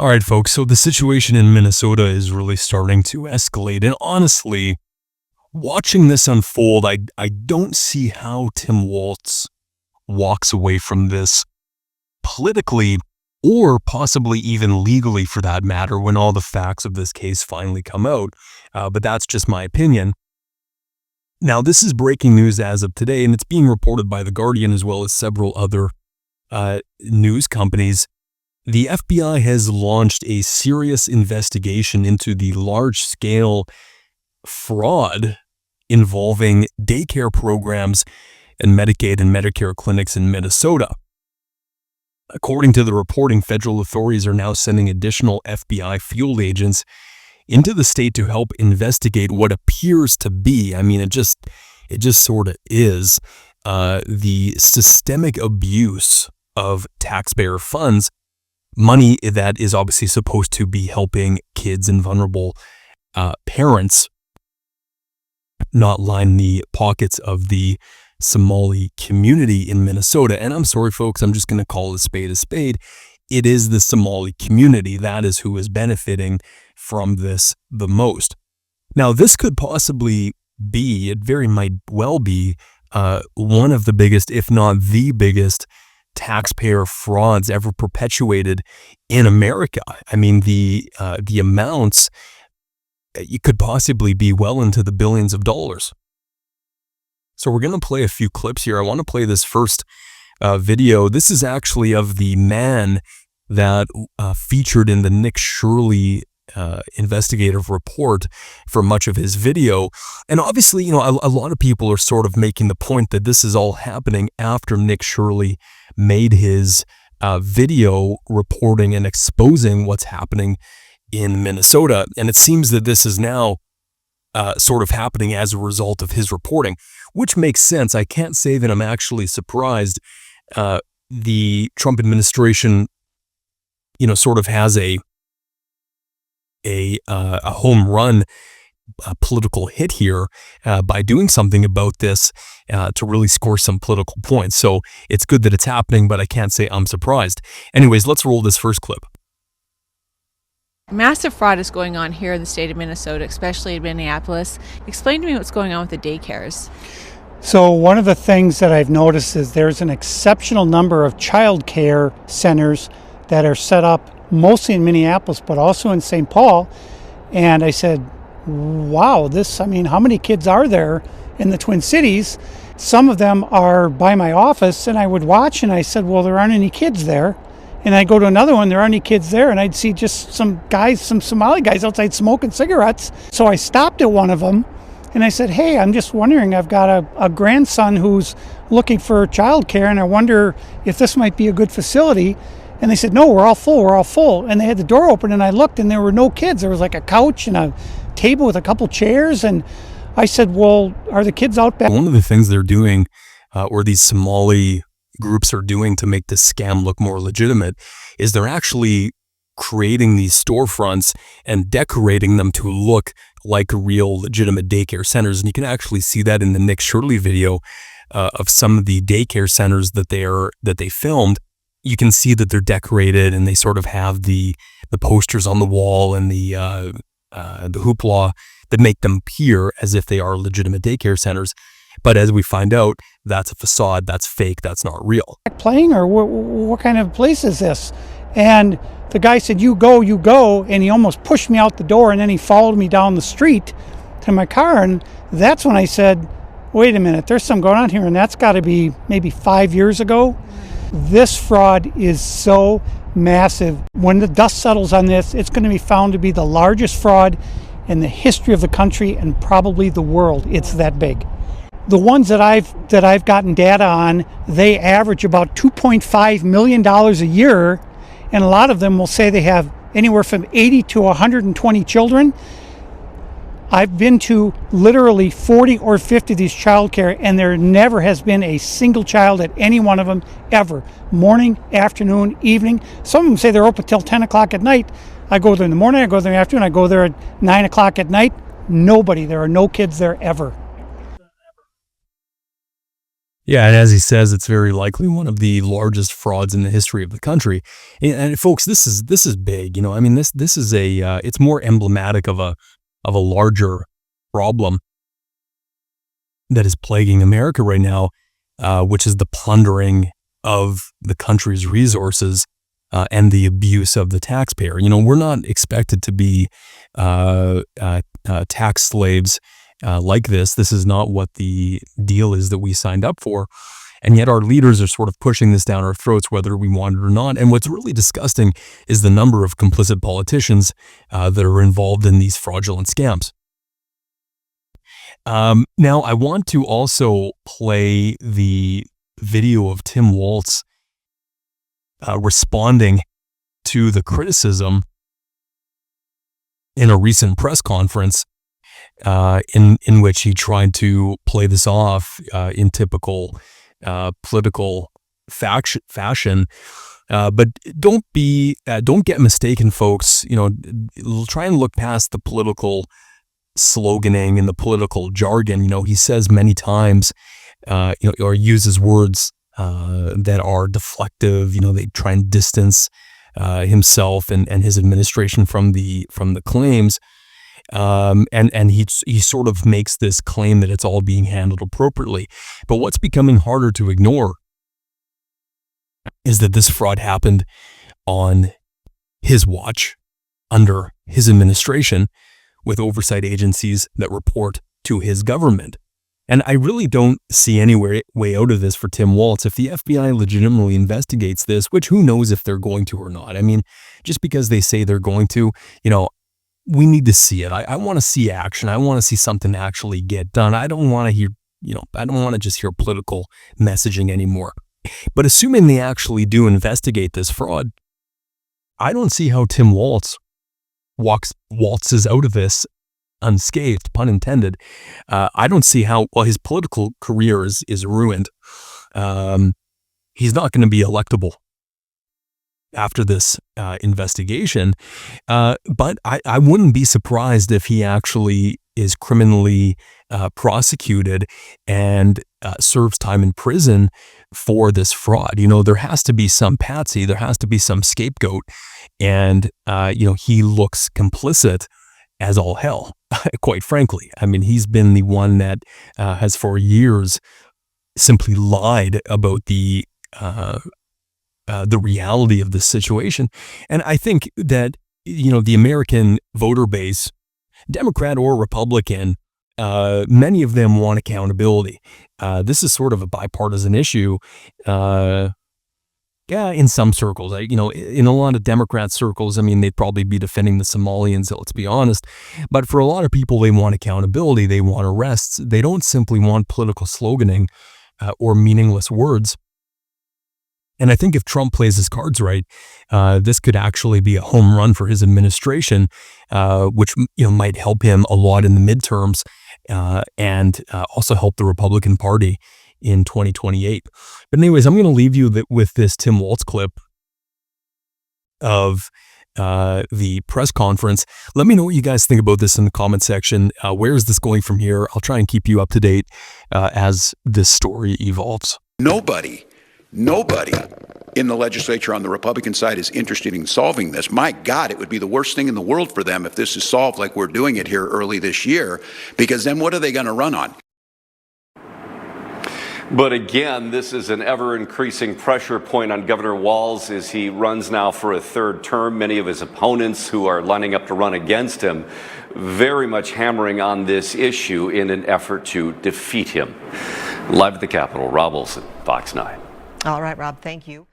All right, folks, so the situation in Minnesota is really starting to escalate. And honestly, watching this unfold, I don't see how Tim Walz walks away from this politically or possibly even legally for that matter when all the facts of this case finally come out. But that's just my opinion. Now, this is breaking news as of today, and it's being reported by The Guardian as well as several other news companies. The FBI has launched a serious investigation into the large-scale fraud involving daycare programs and Medicaid and Medicare clinics in Minnesota. According to the reporting, federal authorities are now sending additional FBI field agents into the state to help investigate what appears to be, it just sort of is, the systemic abuse of taxpayer funds, money that is obviously supposed to be helping kids and vulnerable parents not line the pockets of the Somali community in Minnesota. And I'm sorry, folks, I'm just going to call a spade a spade. It is the Somali community that is who is benefiting from this the most. Now, this could possibly be, it very might well be, one of the biggest, if not the biggest, taxpayer frauds ever perpetuated in America. The amounts, it could possibly be well into the billions of dollars. So we're going to play a few clips here. I want to play this first video. This is actually of the man that featured in the Nick Shirley investigative report for much of his video. And obviously, a lot of people are sort of making the point that this is all happening after Nick Shirley made his video reporting and exposing what's happening in Minnesota. And it seems that this is now sort of happening as a result of his reporting, which makes sense. I can't say that I'm actually surprised. The Trump administration, sort of has a home run political hit here by doing something about this to really score some political points. So it's good that it's happening, but I can't say I'm surprised. Anyways, let's roll this first clip. Massive fraud is going on here in the state of Minnesota, especially in Minneapolis. Explain to me what's going on with the daycares. So one of the things that I've noticed is there's an exceptional number of child care centers that are set up mostly in Minneapolis, but also in St. Paul. And I said, wow, how many kids are there in the Twin Cities? Some of them are by my office, and I would watch, and I said, well, there aren't any kids there. And I'd go to another one, there aren't any kids there, and I'd see just some Somali guys outside smoking cigarettes. So I stopped at one of them, and I said, hey, I'm just wondering, I've got a grandson who's looking for childcare, and I wonder if this might be a good facility. And they said, no, we're all full. And they had the door open, and I looked, and there were no kids. There was like a couch and a table with a couple chairs. And I said, well, are the kids out back? One of the things they're doing, or these Somali groups are doing to make this scam look more legitimate, is they're actually creating these storefronts and decorating them to look like real legitimate daycare centers. And you can actually see that in the Nick Shirley video of some of the daycare centers that they filmed. You can see that they're decorated and they sort of have the posters on the wall and the hoopla that make them appear as if they are legitimate daycare centers. But as we find out, that's a facade, that's fake, that's not real. Playing, or what kind of place is this? And the guy said, you go, and he almost pushed me out the door, and then he followed me down the street to my car. And that's when I said, wait a minute, there's something going on here, and that's got to be maybe 5 years ago. This fraud is so massive. When the dust settles on this, it's going to be found to be the largest fraud in the history of the country and probably the world. It's that big. The ones that I've gotten data on, they average about $2.5 million a year, and a lot of them will say they have anywhere from 80 to 120 children. I've been to literally 40 or 50 of these childcare, and there never has been a single child at any one of them ever. Morning, afternoon, evening. Some of them say they're open till 10 o'clock at night. I go there in the morning, I go there in the afternoon, I go there at 9 o'clock at night. Nobody, there are no kids there ever. Yeah, and as he says, it's very likely one of the largest frauds in the history of the country. And folks, this is big. I mean, this is it's more emblematic of a larger problem that is plaguing America right now, which is the plundering of the country's resources and the abuse of the taxpayer. We're not expected to be tax slaves like this. This is not what the deal is that we signed up for. And yet our leaders are sort of pushing this down our throats, whether we want it or not. And what's really disgusting is the number of complicit politicians that are involved in these fraudulent scams. Now, I want to also play the video of Tim Walz responding to the criticism in a recent press conference in which he tried to play this off in typical political fashion. But don't get mistaken, folks. Try and look past the political sloganing and the political jargon. He says many times, or uses words that are deflective. They try and distance himself and his administration from the claims. And he sort of makes this claim that it's all being handled appropriately. But what's becoming harder to ignore is that this fraud happened on his watch, under his administration, with oversight agencies that report to his government. And I really don't see any way out of this for Tim Walz. If the FBI legitimately investigates this, which who knows if they're going to or not. I mean, just because they say they're going to, we need to see it. I want to see action. I want to see something actually get done. I don't want to hear, I don't want to just hear political messaging anymore. But assuming they actually do investigate this fraud, I don't see how Tim Walz waltzes out of this unscathed, pun intended. I don't see how, his political career is ruined. He's not going to be electable after this investigation. But I wouldn't be surprised if he actually is criminally prosecuted and serves time in prison for this fraud. There has to be some patsy, there has to be some scapegoat, and he looks complicit as all hell, quite frankly. I mean, he's been the one that has for years simply lied about the reality of this situation. And I think that, the American voter base, Democrat or Republican, many of them want accountability. This is sort of a bipartisan issue. In some circles, in a lot of Democrat circles, I mean, they'd probably be defending the Somalians, let's be honest. But for a lot of people, they want accountability. They want arrests. They don't simply want political sloganing or meaningless words. And I think if Trump plays his cards right, this could actually be a home run for his administration, which might help him a lot in the midterms and also help the Republican Party in 2028. But anyways, I'm going to leave you with this Tim Walz clip of the press conference. Let me know what you guys think about this in the comment section. Where is this going from here? I'll try and keep you up to date as this story evolves. Nobody in the legislature on the Republican side is interested in solving this. My God, it would be the worst thing in the world for them if this is solved like we're doing it here early this year, because then what are they going to run on? But again, this is an ever-increasing pressure point on Governor Walz as he runs now for a third term. Many of his opponents who are lining up to run against him very much hammering on this issue in an effort to defeat him. Live at the Capitol, Rob Wilson, Fox 9. All right, Rob, thank you.